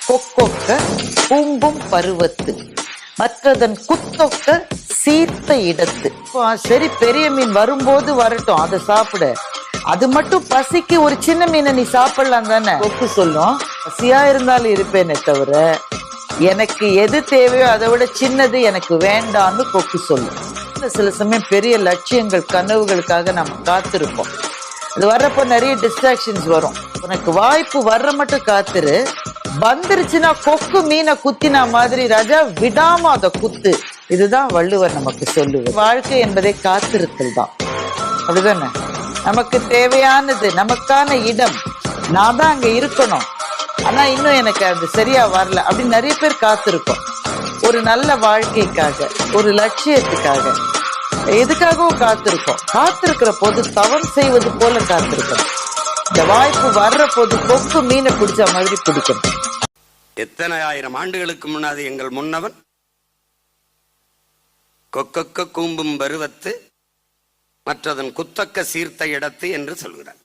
கொக்கொக்க பூம்பும் பருவத்து மற்றதன் குத்தொக்க சீர்த்த இடத்து. சரி, பெரிய மீன் வரும்போது வரட்டும், அதை சாப்பிட. அது மட்டும் பசிக்கு ஒரு சின்ன மீனை நீ சாப்பிடலாம் தானே. கொக்கு சொல்லும், பசியா இருந்தாலும் இருப்பேனே தவிர எனக்கு எது தேவையோ அதை விட சின்னது எனக்கு வேண்டான்னு கொக்கு சொல்லும். சில சமயம் பெரிய லட்சியங்கள் கனவுகளுக்காக நம்ம காத்திருப்போம். அது வர்றப்போ நிறைய டிஸ்ட்ராக்ஷன்ஸ் வரும். உனக்கு வாய்ப்பு வர்ற மட்டும் காத்துரு. வந்துருச்சுன்னா கொக்கு மீனை குத்தினா மாதிரி ராஜா விடாம அதை குத்து. இதுதான் வள்ளுவர் நமக்கு சொல்லுவார். வாழ்க்கை என்பதை காத்திருத்தல் தான். அப்படிதானே? நமக்கு தேவையானது, நமக்கான இடம், நான் தான் அங்க இருக்கணும், ஆனா இன்னும் எனக்கு அது சரியா வரல அப்படின்னு நிறைய பேர் காத்திருக்கோம். ஒரு நல்ல வாழ்க்கைக்காக, ஒரு லட்சியத்துக்காக, எதுக்காகவும் காத்திருக்கோம். காத்திருக்கிற போது தவம் செய்வது போல காத்திருக்கணும். இந்த வாய்ப்பு வர்ற போது கொக்கு மீனை பிடிச்ச மாதிரி பிடிக்கணும். எத்தனை ஆயிரம் ஆண்டுகளுக்கு முன்னாடி எங்கள் முன்னவன் கொக்கொக்க கூம்பும் பருவத்து மற்றதன் குத்தக்க சீர்த்த இடத்து என்று சொல்கிறார்.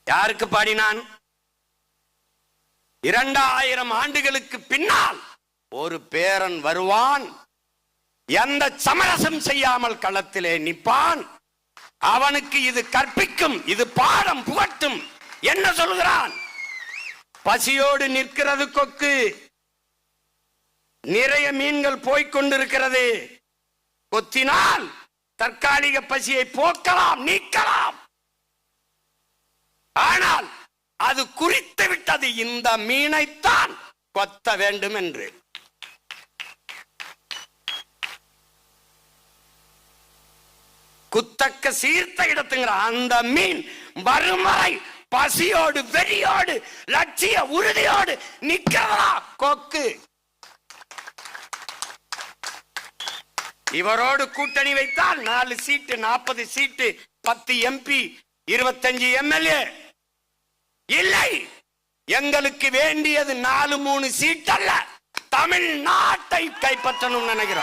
யாருக்கு பாடினான்? 2000 ஆண்டுகளுக்கு பின்னால் ஒரு பேரன் வருவான், எந்த சமரசம் செய்யாமல் களத்திலே நிற்பான், அவனுக்கு இது கற்பிக்கும், இது பாடம் புகட்டும். என்ன சொல்கிறான்? பசியோடு நிற்கிறது கொக்கு, நிறைய மீன்கள் போய்கொண்டிருக்கிறது, கொத்தினால் தற்காலிக பசியை போக்கலாம், நீக்கலாம். ஆனால் அது குறித்து விட்டது, இந்த மீனைத்தான் கொத்த வேண்டும் என்று. குத்தக்க சீர்த்த இடத்துங்கிற அந்த மீன் வறுமறை பசியோடு, வெறியோடு, லட்சிய உறுதியோடு நிக்கிறதா கொக்கு. இவரோடு கூட்டணி வைத்தால் 4 சீட்டு, 40 சீட்டு, 10 MP, 25 MLA. இல்லை, எங்களுக்கு வேண்டியது 4-3 சீட் அல்ல, தமிழ்நாட்டை கைப்பற்றணும் நினைக்கிறோம்.